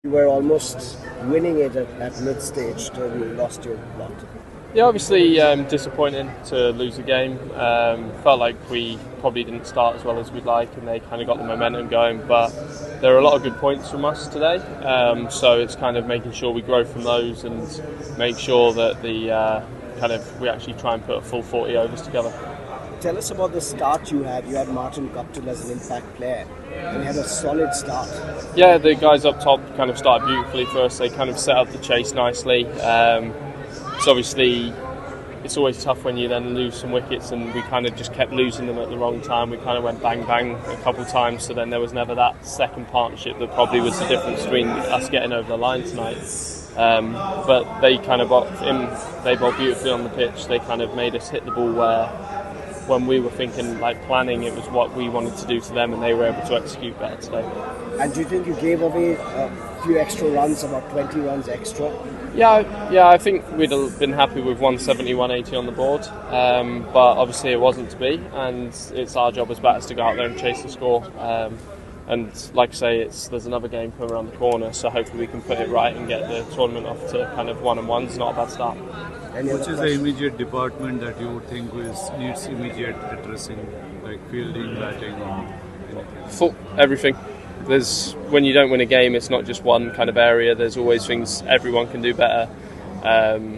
You were almost winning it at mid-stage till you lost your lot. Yeah, obviously disappointing to lose the game. Felt like we probably didn't start as well as we'd like, and they kind of got the momentum going. But there are a lot of good points from us today, so it's kind of making sure we grow from those and make sure that we actually try and put a full 40 overs together. Tell us about the start you had. You had Martin Guptill as an impact player, and you had a solid start. Yeah, the guys up top kind of started beautifully for us. They kind of set up the chase nicely. It's obviously, it's always tough when you then lose some wickets, and we kind of just kept losing them at the wrong time. We kind of went bang bang a couple of times, so then there was never that second partnership that probably was the difference between us getting over the line tonight. But they kind of they bowled beautifully on the pitch. They kind of made us hit the ball where, when we were thinking, like planning, it was what we wanted to do to them, and they were able to execute better today. And do you think you gave away a few extra runs, about 20 runs extra? Yeah, I think we'd have been happy with 170, 180 on the board, but obviously it wasn't to be, and it's our job as batters to go out there and chase the score. And like I say, there's another game coming around the corner, so hopefully we can put it right and get the tournament off to kind of 1-1. Not a bad start. Which is the immediate department that you would think needs immediate addressing, like fielding, batting, or anything? Everything. When you don't win a game, it's not just one kind of area. There's always things everyone can do better.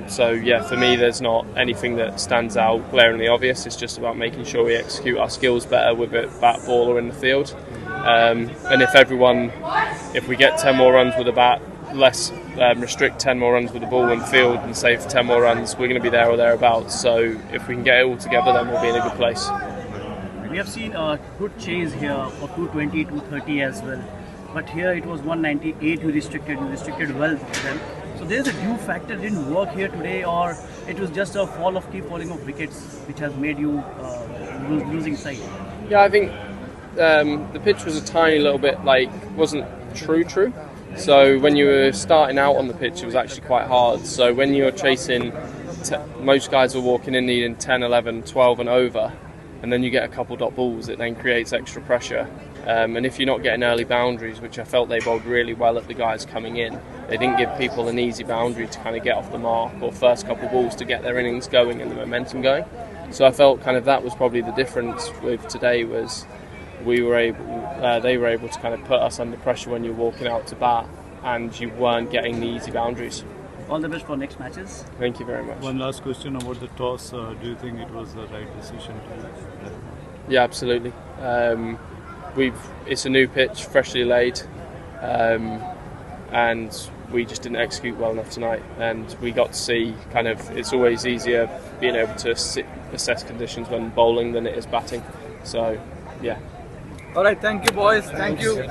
So yeah, for me, there's not anything that stands out glaringly obvious. It's just about making sure we execute our skills better with it, bat, ball, or in the field. And if we get 10 more runs with a bat, restrict 10 more runs with the ball and field and save 10 more runs, we're going to be there or thereabouts. So if we can get it all together, then we'll be in a good place. We have seen a good chase here for 220, 230 as well. But here it was 198 you restricted well to them. So there's a due factor didn't work here today, or it was just a keep falling of wickets which has made you losing sight? Yeah, I think the pitch was a tiny little bit wasn't true. So when you were starting out on the pitch, it was actually quite hard. So when you're chasing, most guys were walking in needing 10, 11, 12 and over, and then you get a couple dot balls, it then creates extra pressure. And if you're not getting early boundaries, which I felt they bowled really well at the guys coming in, they didn't give people an easy boundary to kind of get off the mark, or first couple balls to get their innings going and the momentum going. So I felt kind of that was probably the difference with today, was they were able to kind of put us under pressure when you're walking out to bat, and you weren't getting the easy boundaries. All the best for next matches. Thank you very much. One last question about the toss. Do you think it was the right decision? Yeah, absolutely. It's a new pitch, freshly laid, and we just didn't execute well enough tonight. And we got to see it's always easier being able to assess conditions when bowling than it is batting. So, yeah. All right, thank you, boys. Thank you.